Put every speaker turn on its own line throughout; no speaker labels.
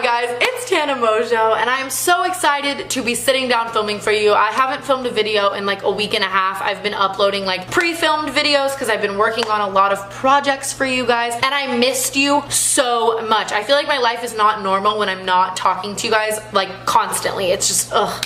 Hi guys, it's Tana Mojo, and I am so excited to be sitting down filming for you. I haven't filmed a video in like a week and a half. I've been uploading like pre-filmed videos because I've been working on a lot of projects for you guys, and I missed you so much. I feel like my life is not normal when I'm not talking to you guys like constantly. It's just, ugh.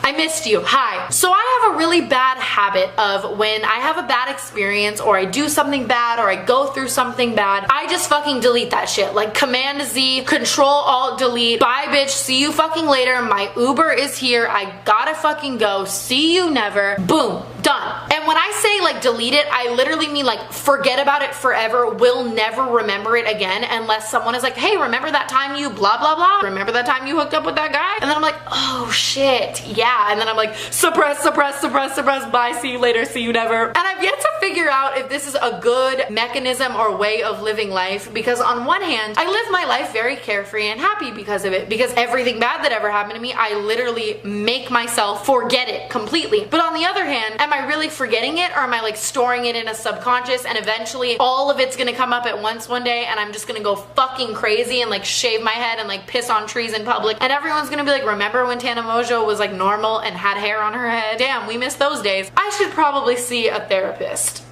I missed you. Hi. So I have a really bad habit of when I have a bad experience or I do something bad or I go through something bad, I just fucking delete that shit. Like Command Z, Control Alt Delete. Bye bitch, see you fucking later. My Uber is here. I gotta fucking go. See you never. Boom. Done. And when I say like delete it, I literally mean like forget about it forever. Will never remember it again unless someone is like, hey, remember that time you blah blah blah? Remember that time you hooked up with that guy? And then I'm like, oh shit, yeah. And then I'm like, suppress, suppress, suppress, suppress, bye, see you later, see you never. And I've yet to figure out if this is a good mechanism or way of living life, because on one hand, I live my life very carefree and happy because of it, because everything bad that ever happened to me, I literally make myself forget it completely. But on the other hand, am I really forgetting it, or am I like storing it in a subconscious and eventually all of it's gonna come up at once one day and I'm just gonna go fucking crazy and like shave my head and like piss on trees in public and everyone's gonna be like, remember when Tana Mojo was like normal and had hair on her head? Damn, we miss those days. I should probably see a therapist.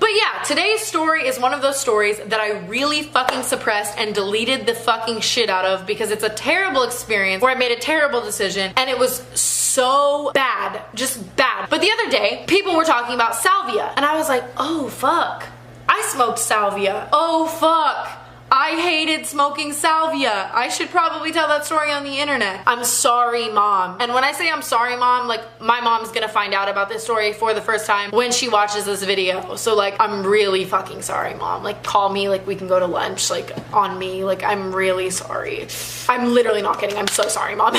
But yeah, today's story is one of those stories that I really fucking suppressed and deleted the fucking shit out of because it's a terrible experience where I made a terrible decision and it was so bad, just bad. But the other day, people were talking about salvia and I was like, oh fuck, I smoked salvia. Oh fuck, I hated smoking salvia. I should probably tell that story on the internet. I'm sorry, mom. And when I say I'm sorry, mom, like my mom's gonna find out about this story for the first time when she watches this video. So like, I'm really fucking sorry, mom. Like call me, like we can go to lunch, like on me. Like I'm really sorry. I'm literally not kidding. I'm so sorry, mom.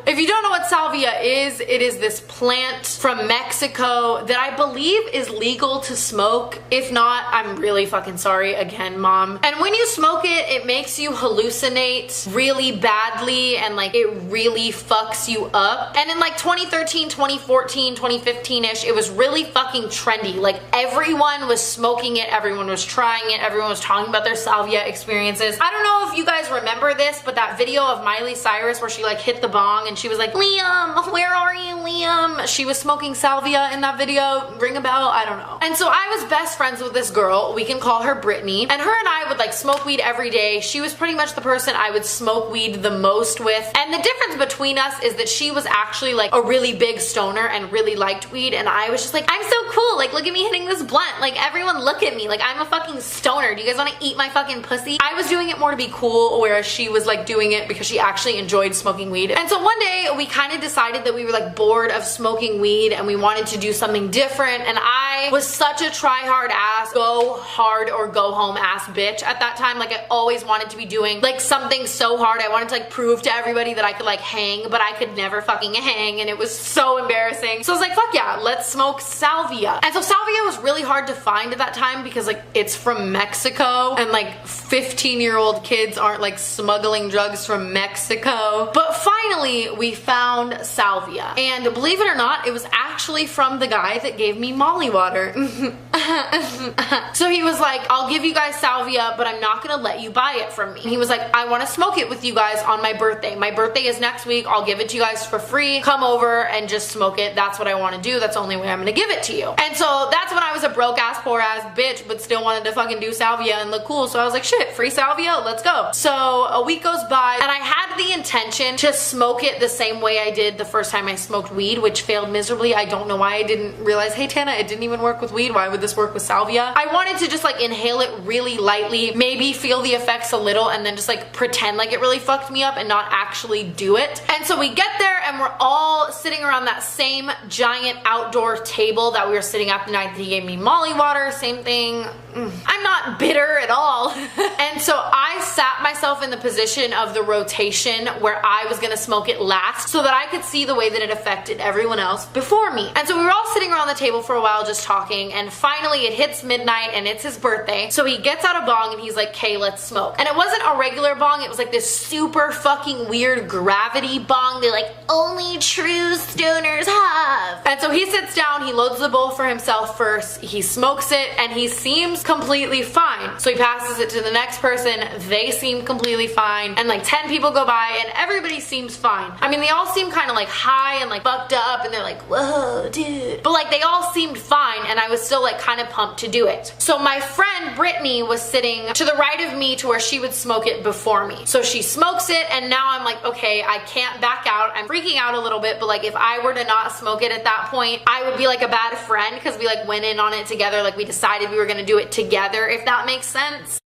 If you don't know what salvia is, it is this plant from Mexico that I believe is legal to smoke. If not, I'm really fucking sorry again, mom. And when you smoke it, it makes you hallucinate really badly and like it really fucks you up. And in like 2013, 2014, 2015-ish, it was really fucking trendy. Like everyone was smoking it, everyone was trying it, everyone was talking about their salvia experiences. I don't know if you guys remember this, but that video of Miley Cyrus where she like hit the bong and she was like, Liam, where are you, Liam? She was smoking salvia in that video. Ring a bell? I don't know. And so I was best friends with this girl. We can call her Brittany. And her and I would like smoke weed every day. She was pretty much the person I would smoke weed the most with. And the difference between us is that she was actually like a really big stoner and really liked weed. And I was just like, I'm so cool. Like, look at me hitting this blunt. Like, everyone look at me. Like, I'm a fucking stoner. Do you guys want to eat my fucking pussy? I was doing it more to be cool, whereas she was like doing it because she actually enjoyed smoking weed. And so one day we kind of decided that we were like bored of smoking weed and we wanted to do something different. And I was such a try hard ass, go hard or go home ass bitch at that time. Like I always wanted to be doing like something so hard. I wanted to like prove to everybody that I could like hang, but I could never fucking hang and it was so embarrassing. So I was like, fuck yeah, let's smoke salvia. And so salvia was really hard to find at that time because like it's from Mexico and like 15-year-old kids aren't like smuggling drugs from Mexico. But finally we found salvia, and believe it or not, it was actually from the guy that gave me Molly water. So he was like, I'll give you guys salvia, but I'm not gonna let you buy it from me. He was like, I want to smoke it with you guys on my birthday. My birthday is next week. I'll give it to you guys for free. Come over and just smoke it. That's what I want to do. That's the only way I'm gonna give it to you. And so that's when I was a broke ass, poor ass bitch, but still wanted to fucking do salvia and look cool. So I was like, shit, free salvia, let's go. So a week goes by and I had the intention to smoke it the same way I did the first time I smoked weed, which failed miserably. I don't know why. I didn't realize, hey Tana, it didn't even work with weed. Why would this work with salvia? I wanted to just like inhale it really lightly, maybe feel the effects a little, and then just like pretend like it really fucked me up and not actually do it. And so we get there and we're all sitting around that same giant outdoor table that we were sitting at the night that he gave me Molly water. Same thing. I'm not bitter at all. And so I sat myself in the position of the rotation where I was gonna smoke it last so that I could see the way that it affected everyone else before me. And so we were all sitting around the table for a while just talking, and finally it hits midnight and it's his birthday. So he gets out a bong and he's like, okay, let's smoke. And it wasn't a regular bong, it was like this super fucking weird gravity bong that like only true stoners have. And so he sits down, he loads the bowl for himself first, he smokes it, and he seems completely fine. So he passes it to the next person, they seem completely fine, and like 10 people go by and everybody seems fine. I mean, they all seem kind of like high and like fucked up, and they're like, whoa, dude. But like they all seemed fine, and I was still like kind of pumped to do it. So my friend Brittany was sitting to the right of me to where she would smoke it before me. So she smokes it, and now I'm like, okay, I can't back out. I'm freaking out a little bit, but like if I were to not smoke it at that point, I would be like a bad friend because we like went in on it together. Like we decided we were gonna do it together, if that makes sense.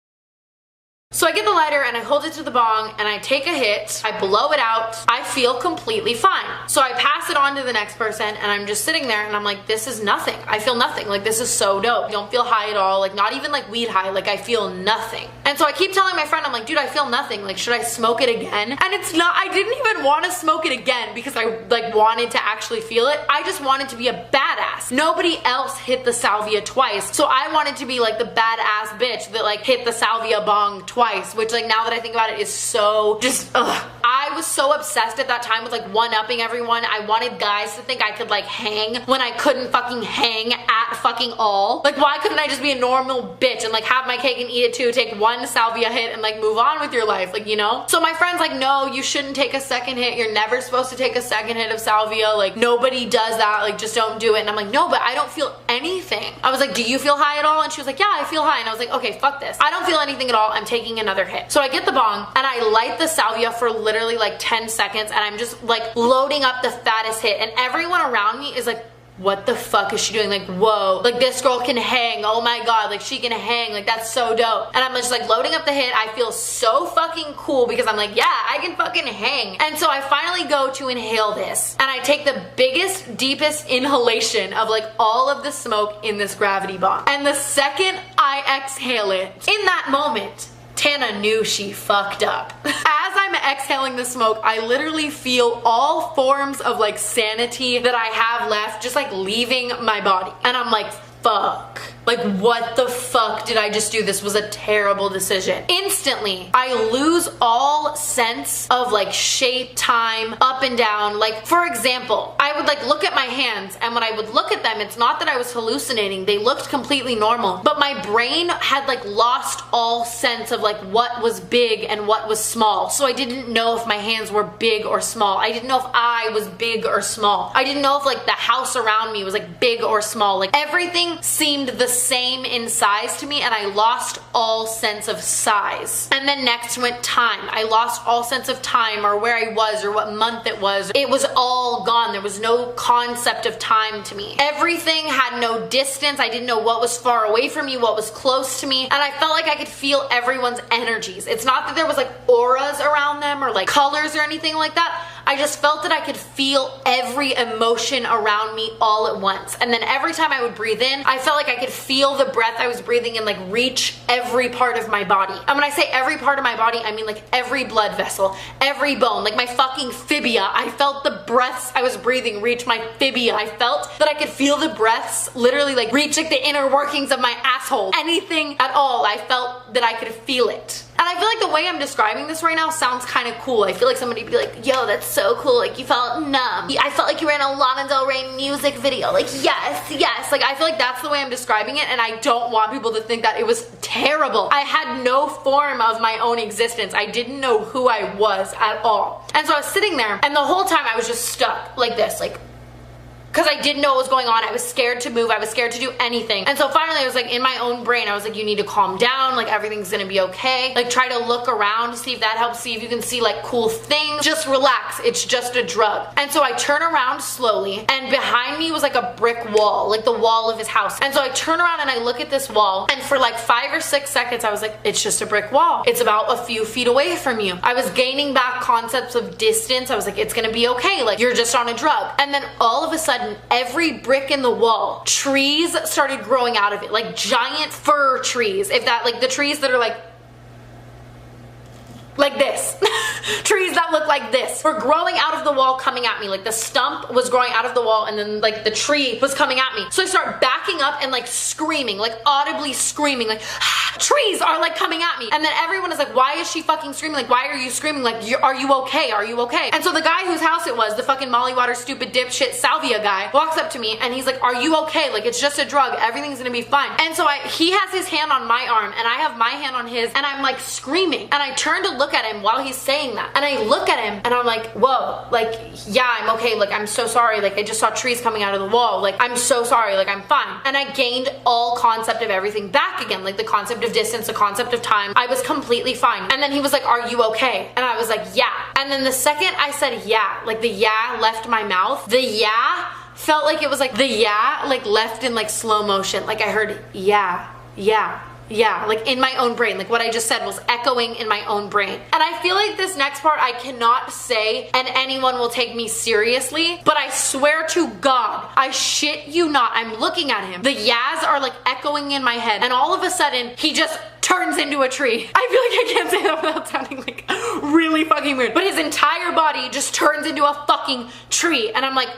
So I get the lighter and I hold it to the bong and I take a hit, I blow it out, I feel completely fine. So I pass it on to the next person and I'm just sitting there and I'm like, this is nothing. I feel nothing. Like this is so dope. I don't feel high at all. Like not even like weed high. Like I feel nothing. And so I keep telling my friend, I'm like, dude, I feel nothing. Like should I smoke it again? And it's not, I didn't even want to smoke it again because I like wanted to actually feel it. I just wanted to be a badass. Nobody else hit the salvia twice. So I wanted to be like the badass bitch that like hit the salvia bong twice. Which like now that I think about it is so just ugh. I was so obsessed at that time with like one-upping everyone. I wanted guys to think I could like hang when I couldn't fucking hang at fucking all. Like why couldn't I just be a normal bitch and like have my cake and eat it too, take one salvia hit and like move on with your life, like, you know? So my friend's like, no, you shouldn't take a second hit. You're never supposed to take a second hit of salvia. Like nobody does that. Like just don't do it. And I'm like, no, but I don't feel anything. I was like, do you feel high at all? And she was like, yeah, I feel high. And I was like, okay, fuck this. I don't feel anything at all. I'm taking another hit. So I get the bong and I light the salvia for literally like 10 seconds and I'm just like loading up the fattest hit, and everyone around me is like, what the fuck is she doing? Like, whoa, like this girl can hang. Oh my god, like she can hang. Like that's so dope. And I'm just like loading up the hit. I feel so fucking cool because I'm like, yeah, I can fucking hang. And so I finally go to inhale this and I take the biggest, deepest inhalation of like all of the smoke in this gravity bong. And the second I exhale it, in that moment, Tana knew she fucked up. As I'm exhaling the smoke, I literally feel all forms of like sanity that I have left just like leaving my body. And I'm like, fuck. Like what the fuck did I just do? This was a terrible decision. Instantly, I lose all sense of like shape, time, up and down. Like for example, I would like look at my hands, and when I would look at them, it's not that I was hallucinating. They looked completely normal, but my brain had like lost all sense of like what was big and what was small. So I didn't know if my hands were big or small. I didn't know if I was big or small. I didn't know if like the house around me was like big or small. Like everything seemed the same in size to me, and I lost all sense of size. And then next went time. I lost all sense of time or where I was or what month it was. It was all gone. There was no concept of time to me. Everything had no distance. I didn't know what was far away from me, what was close to me, and I felt like I could feel everyone's energies. It's not that there was like auras around them or like colors or anything like that. I just felt that I could feel every emotion around me all at once. And then every time I would breathe in, I felt like I could feel the breath I was breathing in like reach every part of my body. And when I say every part of my body, I mean like every blood vessel, every bone, like my fucking fibia. I felt the breaths I was breathing reach my fibia. I felt that I could feel the breaths literally like reach like the inner workings of my asshole. Anything at all, I felt that I could feel it. And I feel like the way I'm describing this right now sounds kind of cool. I feel like somebody would be like, yo, that's so cool. Like you felt numb. I felt like you were in a Lana Del Rey music video. Like yes, yes. Like I feel like that's the way I'm describing it, and I don't want people to think that it was terrible. I had no form of my own existence. I didn't know who I was at all. And so I was sitting there, and the whole time I was just stuck like this, like, because I didn't know what was going on. I was scared to move. I was scared to do anything. And so finally I was like, in my own brain, I was like, you need to calm down. Like everything's gonna be okay. Like try to look around to see if that helps. See if you can see like cool things. Just relax. It's just a drug. And so I turn around slowly, and behind me was like a brick wall, like the wall of his house. And so I turn around and I look at this wall, and for like 5 or 6 seconds I was like, it's just a brick wall. It's about a few feet away from you. I was gaining back concepts of distance. I was like, it's gonna be okay. Like you're just on a drug. And then all of a sudden, every brick in the wall, trees started growing out of it, like giant fir trees. If that, like the trees that are like this. Trees that look like this were growing out of the wall, coming at me. Like the stump was growing out of the wall, and then like the tree was coming at me. So I start backing up and like screaming, like audibly screaming, like trees are like coming at me. And then everyone is like, why is she fucking screaming? Like, why are you screaming? Like, are you okay? Are you okay? And so the guy whose house it was, the fucking Molly Water stupid dipshit Salvia guy, walks up to me and he's like, are you okay? Like, it's just a drug. Everything's gonna be fine. And so he has his hand on my arm and I have my hand on his, and I'm like screaming. And I turn to look at him while he's saying that. And I look at him and I'm like, whoa, like, yeah, I'm okay. Like, I'm so sorry. Like, I just saw trees coming out of the wall. Like, I'm so sorry. Like, I'm fine. And I gained all concept of everything back again. Like the concept of distance, the concept of time. I was completely fine. And then he was like, are you okay? And I was like, yeah. And then the second I said yeah, like the yeah left my mouth, the yeah felt like it was like the yeah, like left in like slow motion. Like I heard yeah, yeah, yeah, like in my own brain. Like what I just said was echoing in my own brain. And I feel like this next part I cannot say and anyone will take me seriously, but I swear to God, I shit you not, I'm looking at him. The yeahs are like echoing in my head and all of a sudden he just turns into a tree. I feel like I can't say that without sounding like really fucking weird, but his entire body just turns into a fucking tree. And I'm like,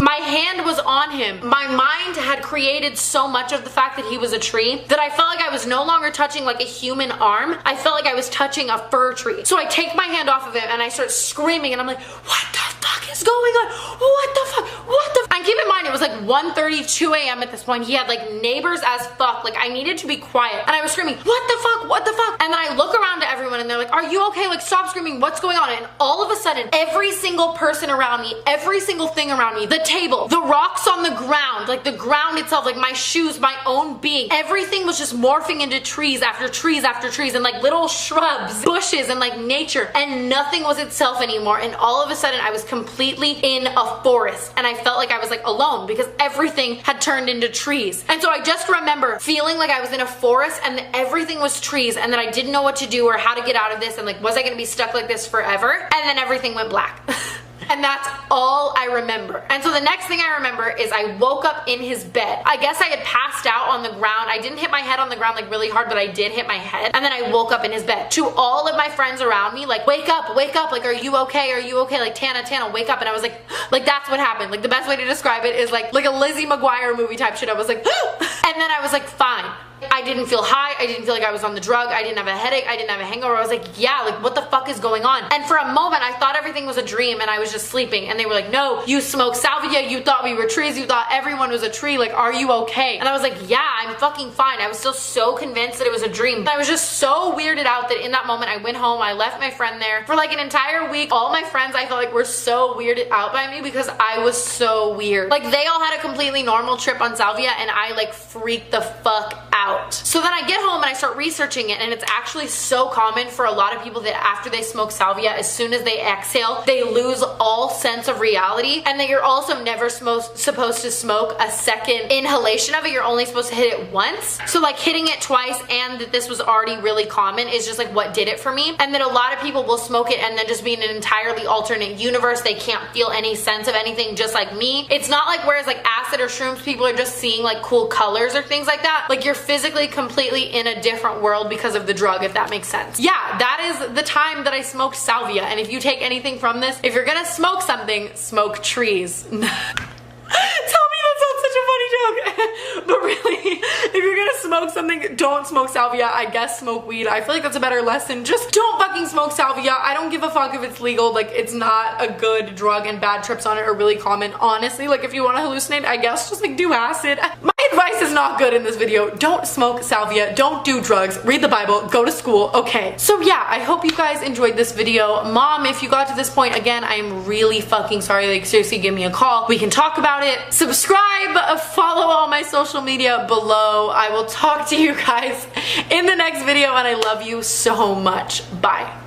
my hand was on him. My mind had created so much of the fact that he was a tree that I felt like I was no longer touching like a human arm. I felt like I was touching a fir tree. So I take my hand off of him and I start screaming and I'm like, what the fuck is going on? What the fuck? What the fuck? And keep in mind, it was like 1:32 a.m. at this point. He had like neighbors as fuck. Like I needed to be quiet. And I was screaming, what the fuck? What the fuck? And then I look around to everyone and they're like, are you okay? Like stop screaming. What's going on? And all of a sudden, every single person around me, every single thing around me, the table, the rocks on the ground, like the ground itself, like my shoes, my own being, everything was just morphing into trees after trees after trees and like little shrubs, bushes and like nature, and nothing was itself anymore. And all of a sudden I was completely in a forest and I felt like I was like alone because everything had turned into trees. And so I just remember feeling like I was in a forest and everything was trees and that I didn't know what to do or how to get out of this and like was I gonna be stuck like this forever? And then everything went black. And that's all I remember. And so the next thing I remember is I woke up in his bed. I guess I had passed out on the ground. I didn't hit my head on the ground like really hard, but I did hit my head. And then I woke up in his bed. To all of my friends around me, like, wake up, like, are you okay? Are you okay? Like, Tana, wake up. And I was like that's what happened. Like the best way to describe it is like a Lizzie McGuire movie type shit. I was like, and then I was like, fine. I didn't feel high. I didn't feel like I was on the drug. I didn't have a headache. I didn't have a hangover. I was like, yeah, like what the fuck is going on? And for a moment, I thought everything was a dream and I was just sleeping. And they were like, no, you smoked salvia. You thought we were trees. You thought everyone was a tree. Like, are you okay? And I was like, yeah, I'm fucking fine. I was still so convinced that it was a dream. And I was just so weirded out that in that moment, I went home. I left my friend there for like an entire week. All my friends, I felt like were so weirded out by me because I was so weird. Like they all had a completely normal trip on salvia and I like freaked the fuck out. So then I get home and I start researching it, and it's actually so common for a lot of people that after they smoke salvia, as soon as they exhale, they lose all sense of reality, and that you're also never supposed to smoke a second inhalation of it. You're only supposed to hit it once. So like hitting it twice and that this was already really common is just like what did it for me. And that a lot of people will smoke it and then just be in an entirely alternate universe. They can't feel any sense of anything, just like me. It's not like whereas like acid or shrooms, people are just seeing like cool colors or things like that. Like you're physically completely in a different world because of the drug, if that makes sense. Yeah, that is the time that I smoked salvia. And if you take anything from this, if you're gonna smoke something, smoke trees. Tell me that sounds such a funny joke. But really, if you're gonna smoke something, don't smoke salvia. I guess smoke weed. I feel like that's a better lesson. Just don't fucking smoke salvia. I don't give a fuck if it's legal. Like, it's not a good drug and bad trips on it are really common. Honestly, like if you want to hallucinate, I guess just like do acid. My advice is not good in this video. Don't smoke salvia. Don't do drugs. Read the Bible. Go to school. Okay. So yeah, I hope you guys enjoyed this video. Mom, if you got to this point, again, I am really fucking sorry. Like seriously, give me a call. We can talk about it. Subscribe, follow all my social media below. I will talk to you guys in the next video and I love you so much. Bye.